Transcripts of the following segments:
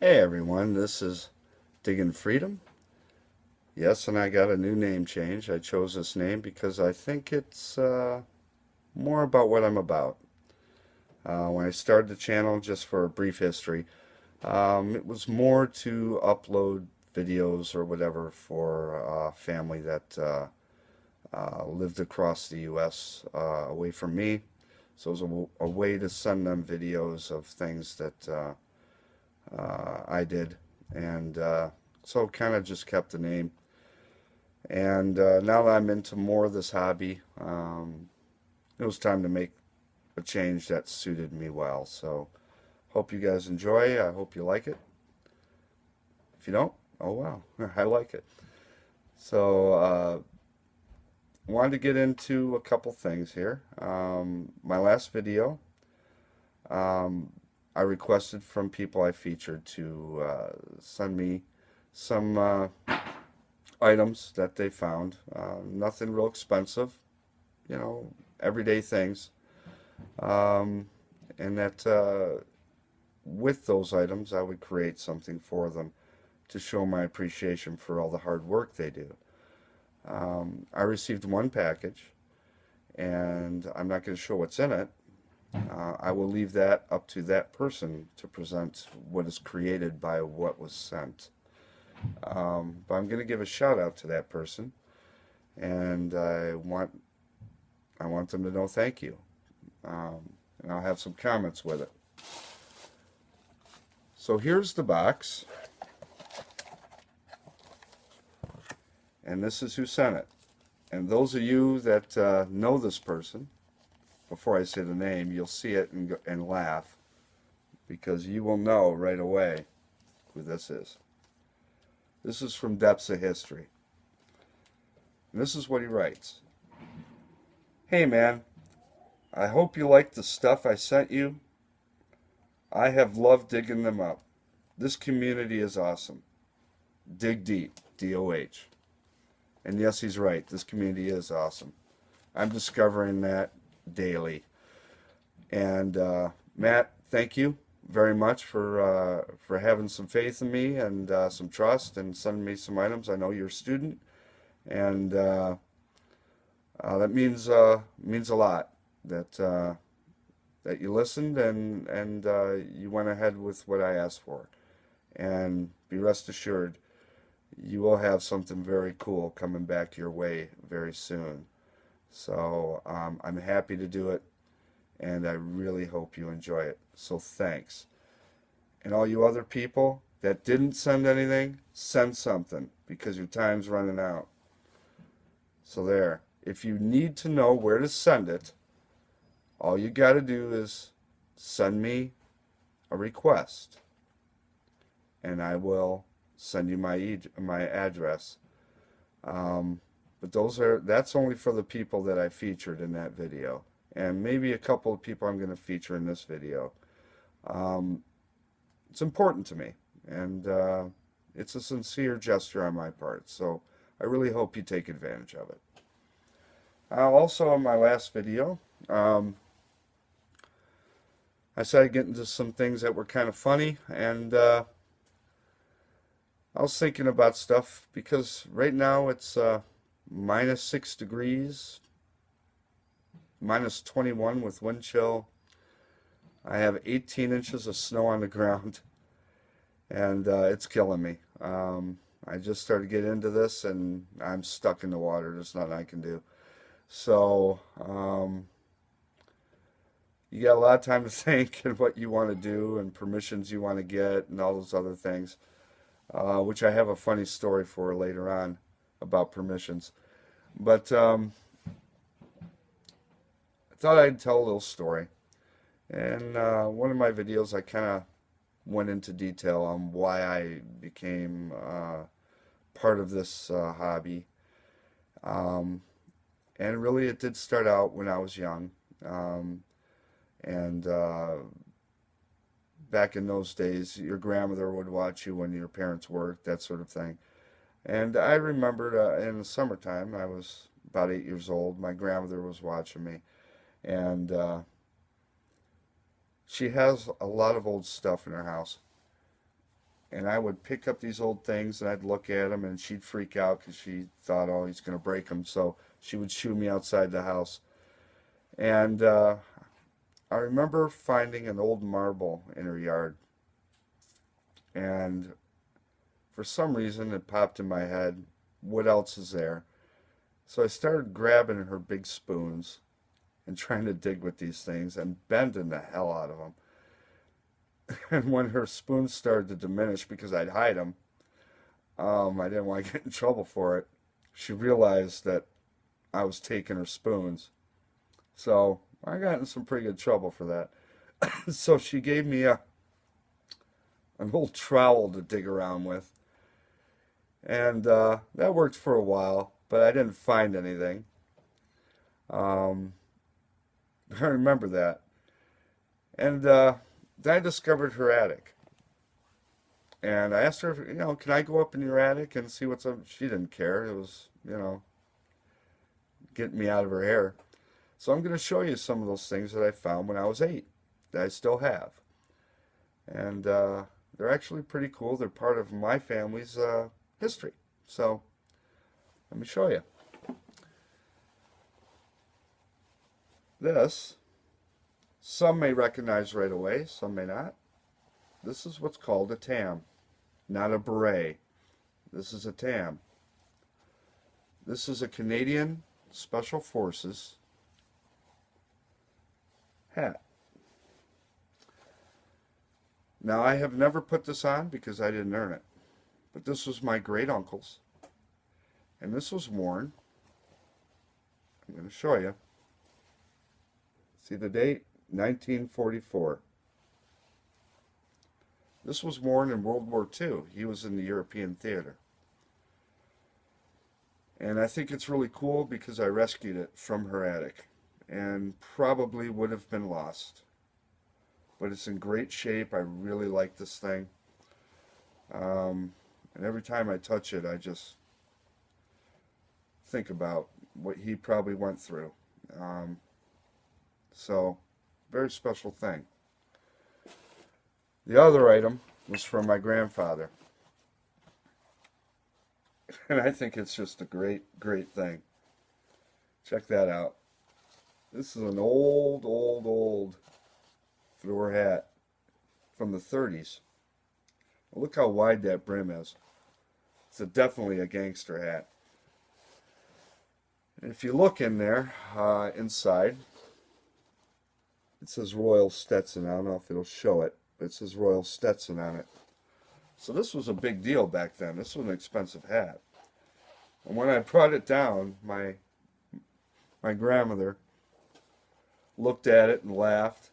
Hey everyone, this is Diggin' Freedom. Yes, and I got a new name change. I chose this name because I think it's more about what I'm about. When I started the channel, just for a brief history, it was more to upload videos or whatever for a family that lived across the U.S. Away from me. So it was a way to send them videos of things that I did, and so kind of just kept the name. And now that I'm into more of this hobby, it was time to make a change that suited me well. So hope you guys enjoy. I hope you like it. If you don't, oh wow, I like it. So wanted to get into a couple things here. My last video, um, I requested from people I featured to send me some items that they found. Nothing real expensive, you know, everyday things. Um, and that with those items, I would create something for them to show my appreciation for all the hard work they do. I received one package, and I'm not going to show what's in it. I will leave that up to that person to present what is created by what was sent. But I'm going to give a shout out to that person, and I want them to know thank you. And I'll have some comments with it. So here's the box, and this is who sent it. And those of you that know this person, before I say the name, you'll see it and laugh, because you will know right away who this is. This is from Depths of History. And this is what he writes. Hey man, I hope you like the stuff I sent you. I have loved digging them up. This community is awesome. Dig deep, DOH. And yes, he's right. This community is awesome. I'm discovering that daily. And Matt, thank you very much for having some faith in me and some trust and sending me some items. I know you're a student, and that means a lot that that you listened and you went ahead with what I asked for. And be rest assured, you will have something very cool coming back your way very soon. So I'm happy to do it, and I really hope you enjoy it. So thanks. And all you other people that didn't send anything, send something, because your time's running out. So there. If you need to know where to send it, all you got to do is send me a request, and I will send you my address. But that's only for the people that I featured in that video, and maybe a couple of people I'm going to feature in this video. It's important to me, and it's a sincere gesture on my part, so I really hope you take advantage of it. Also, in my last video, I said I'd get into some things that were kind of funny, and I was thinking about stuff because right now it's -6 degrees, -21 with wind chill. I have 18 inches of snow on the ground, and it's killing me. I just started getting into this, and I'm stuck in the water. There's nothing I can do. So you got a lot of time to think and what you want to do and permissions you want to get and all those other things, which I have a funny story for later on about permissions. But I thought I'd tell a little story. And one of my videos, I kind of went into detail on why I became part of this hobby. And really, it did start out when I was young. And back in those days, your grandmother would watch you when your parents worked, that sort of thing. And I remembered in the summertime, I was about 8 years old, my grandmother was watching me. And she has a lot of old stuff in her house. And I would pick up these old things and I'd look at them and she'd freak out because she thought, oh, he's going to break them. So she would shoo me outside the house. And I remember finding an old marble in her yard. And for some reason it popped in my head, what else is there? So I started grabbing her big spoons and trying to dig with these things and bending the hell out of them. And when her spoons started to diminish because I'd hide them, I didn't want to get in trouble for it. She realized that I was taking her spoons. So I got in some pretty good trouble for that. So she gave me an old trowel to dig around with. And that worked for a while, but I didn't find anything. I remember that. And then I discovered her attic. And I asked her, you know, can I go up in your attic and see what's up? She didn't care. It was, you know, getting me out of her hair. So I'm going to show you some of those things that I found when I was 8 that I still have. And they're actually pretty cool. They're part of my family's history. So let me show you. This, some may recognize right away, some may not. This is what's called a tam, not a beret. This is a tam. This is a Canadian Special Forces hat. Now, I have never put this on because I didn't earn it. But this was my great uncle's. And this was worn. I'm going to show you. See the date? 1944. This was worn in World War II. He was in the European theater. And I think it's really cool because I rescued it from her attic. And probably would have been lost. But it's in great shape. I really like this thing. And every time I touch it, I just think about what he probably went through. So, very special thing. The other item was from my grandfather. And I think it's just a great, great thing. Check that out. This is an old Fedora hat from the 30s. Look how wide that brim is. It's definitely a gangster hat. And if you look in there, inside, it says Royal Stetson. I don't know if it'll show it, but it says Royal Stetson on it. So this was a big deal back then. This was an expensive hat. And when I brought it down, my grandmother looked at it and laughed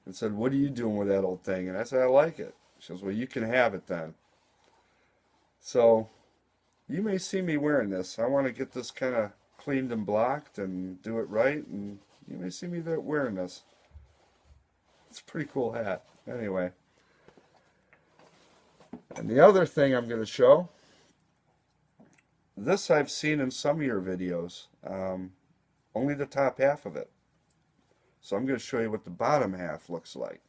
and said, "What are you doing with that old thing?" And I said, "I like it." She goes, "Well, you can have it then." So you may see me wearing this. I want to get this kind of cleaned and blocked and do it right, and you may see me there wearing this. It's a pretty cool hat. Anyway. And the other thing I'm going to show, this I've seen in some of your videos, only the top half of it. So I'm going to show you what the bottom half looks like.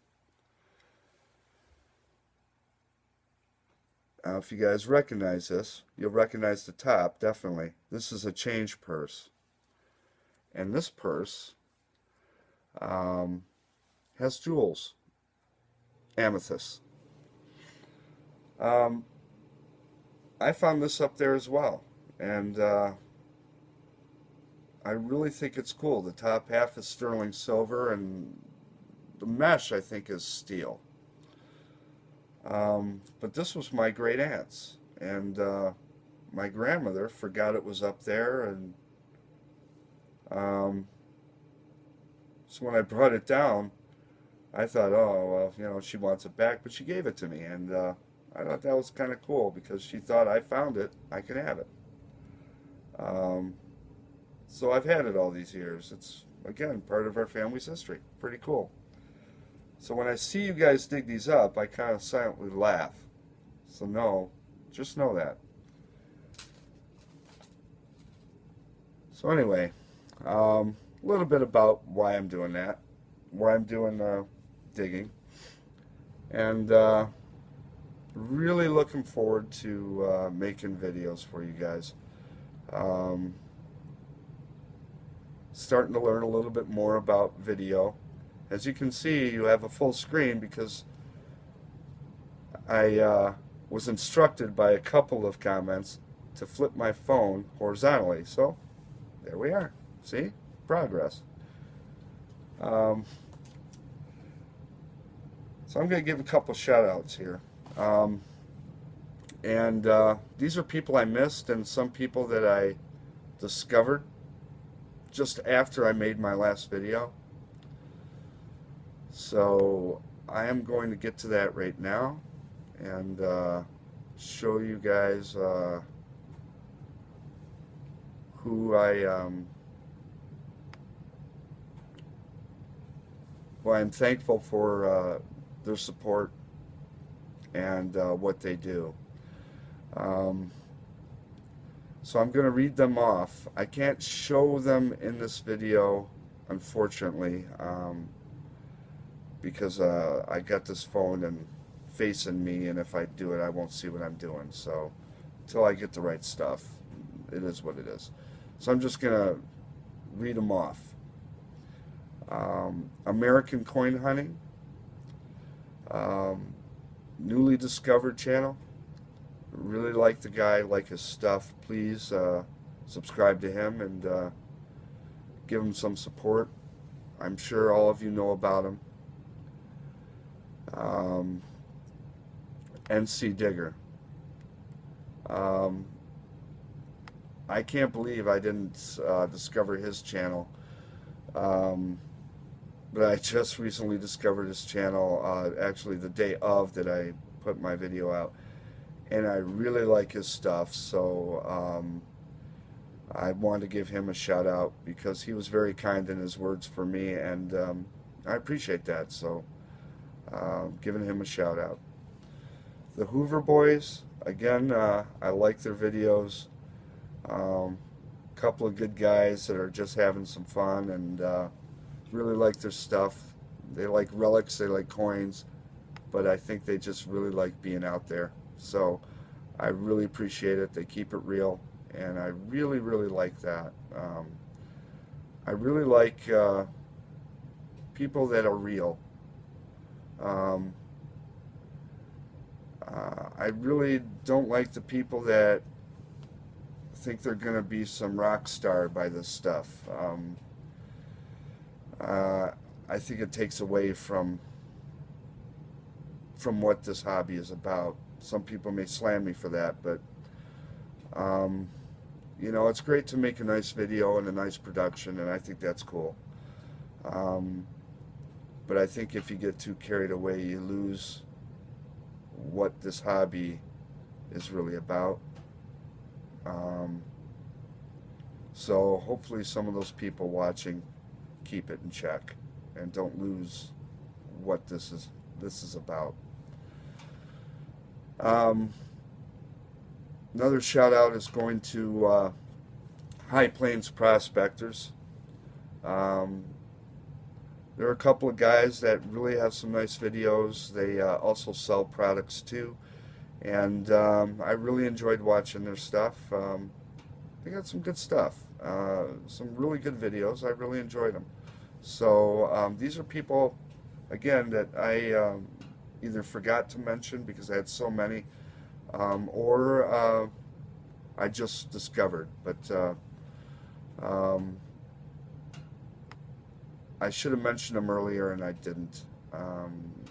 If you guys recognize this, you'll recognize the top, definitely. This is a change purse. And this purse has jewels, amethyst. I found this up there as well, and I really think it's cool. The top half is sterling silver, and the mesh, I think, is steel. But this was my great aunt's, and my grandmother forgot it was up there, and so when I brought it down, I thought, oh, well, you know, she wants it back, but she gave it to me, and I thought that was kind of cool because she thought I found it, I can have it. So I've had it all these years. It's, again, part of our family's history. Pretty cool. So when I see you guys dig these up, I kind of silently laugh. So no, just know that. So anyway, a little bit about why I'm doing that, why I'm doing digging. And really looking forward to making videos for you guys. Um, Starting to learn a little bit more about video. As you can see, you have a full screen because I was instructed by a couple of comments to flip my phone horizontally. So there we are. See? Progress. Um, so I'm going to give a couple shout outs here. And these are people I missed and some people that I discovered just after I made my last video. So I am going to get to that right now and show you guys who I'm thankful for their support and what they do. So I'm going to read them off. I can't show them in this video, unfortunately, because I got this phone and facing me, and if I do it, I won't see what I'm doing. So until I get the right stuff, it is what it is. So I'm just going to read them off. American Coin Hunting, newly discovered channel. Really like the guy, like his stuff. Please subscribe to him and give him some support. I'm sure all of you know about him. NC Digger. I can't believe I didn't discover his channel. But I just recently discovered his channel, actually the day of that I put my video out. And I really like his stuff, so I wanted to give him a shout out because he was very kind in his words for me, and I appreciate that, so giving him a shout out. The Hoover Boys, again, I like their videos. Couple of good guys that are just having some fun and really like their stuff. They like relics, they like coins, but I think they just really like being out there. So I really appreciate it. They keep it real, and I really, really like that. I really like people that are real. I really don't like the people that think they're going to be some rock star by this stuff. I think it takes away from what this hobby is about. Some people may slam me for that, but you know, it's great to make a nice video and a nice production, and I think that's cool. But I think if you get too carried away, you lose what this hobby is really about. So hopefully some of those people watching keep it in check and don't lose what this is about. Another shout out is going to High Plains Prospectors. There are a couple of guys that really have some nice videos. They also sell products too, and I really enjoyed watching their stuff. They got some good stuff, some really good videos. I really enjoyed them. So these are people, again, that I either forgot to mention because I had so many, or I just discovered. But I should have mentioned them earlier and I didn't.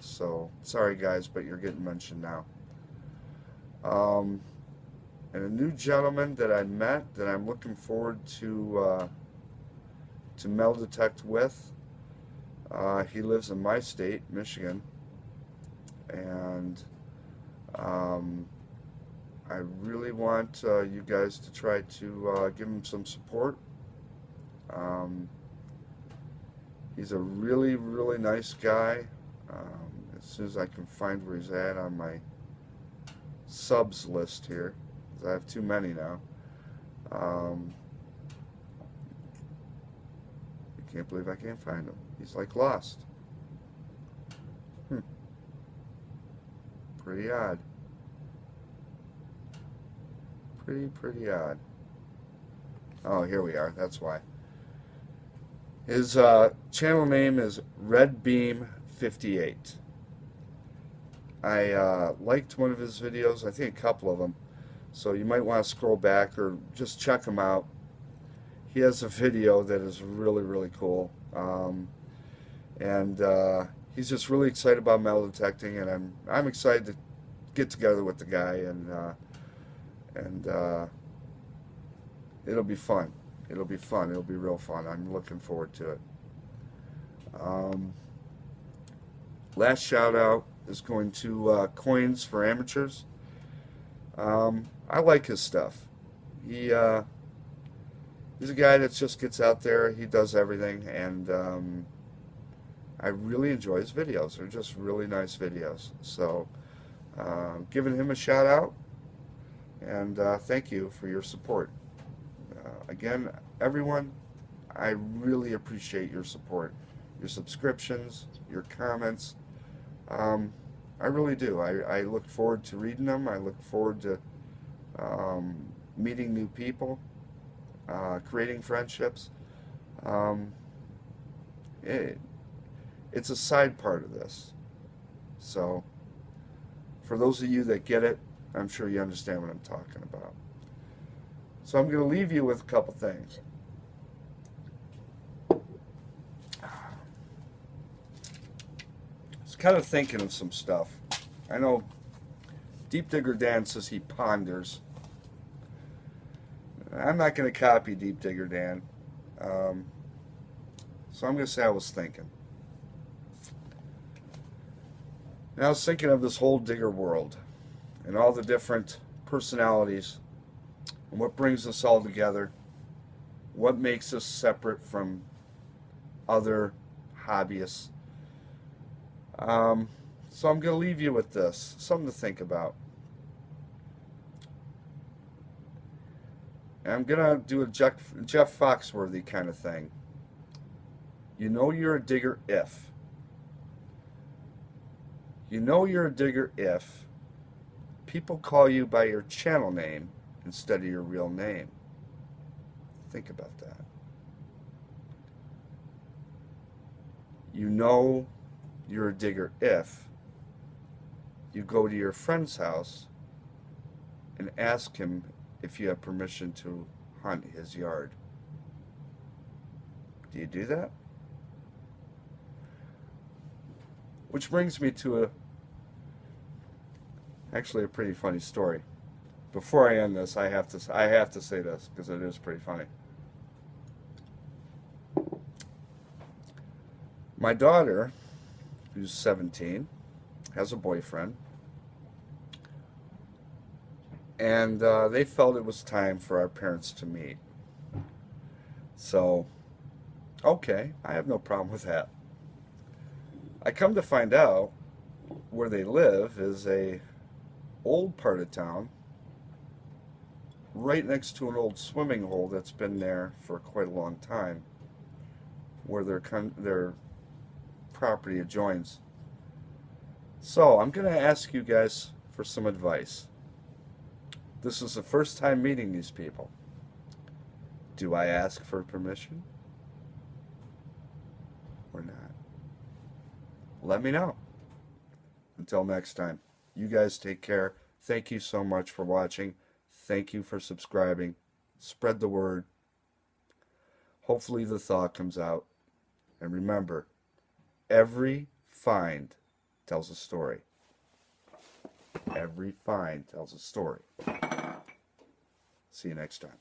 So sorry guys, but you're getting mentioned now. And a new gentleman that I met that I'm looking forward to metal detect with. He lives in my state, Michigan, and I really want you guys to try to give him some support. He's a really, really nice guy. As soon as I can find where he's at on my subs list here, because I have too many now. I can't believe I can't find him. He's like lost. Pretty odd. Pretty odd. Oh, here we are. That's why. His channel name is RedBeam58. I liked one of his videos, I think a couple of them, so you might want to scroll back or just check him out. He has a video that is really cool, and he's just really excited about metal detecting, and I'm excited to get together with the guy, and it'll be fun. It'll be fun. It'll be real fun. I'm looking forward to it. Last shout out is going to Coins for Amateurs. I like his stuff. He's a guy that just gets out there. He does everything, and I really enjoy his videos. They're just really nice videos. So, giving him a shout out, and thank you for your support. Again, everyone, I really appreciate your support, your subscriptions, your comments. I really do. I look forward to reading them. I look forward to meeting new people, creating friendships. It's a side part of this. So, for those of you that get it, I'm sure you understand what I'm talking about. So I'm going to leave you with a couple things. I was kind of thinking of some stuff. I know Deep Digger Dan says he ponders. I'm not going to copy Deep Digger Dan. So I'm going to say I was thinking. And I was thinking of this whole digger world and all the different personalities and what brings us all together, what makes us separate from other hobbyists. So I'm going to leave you with this, something to think about. And I'm going to do a Jeff Foxworthy kind of thing. You know you're a digger if. You know you're a digger if people call you by your channel name instead of your real name. Think about that. You know you're a digger if you go to your friend's house and ask him if you have permission to hunt his yard. Do you do that? Which brings me to actually a pretty funny story. Before I end this, I have to say this because it is pretty funny. My daughter, who's 17, has a boyfriend, and they felt it was time for our parents to meet. So, okay, I have no problem with that. I come to find out where they live is a old part of town right next to an old swimming hole that's been there for quite a long time, where their property adjoins. So I'm going to ask you guys for some advice. This is the first time meeting these people. Do I ask for permission or not? Let me know. Until next time, you guys take care. Thank you so much for watching. Thank you for subscribing. Spread the word. Hopefully the thought comes out. And remember, every find tells a story. Every find tells a story. See you next time.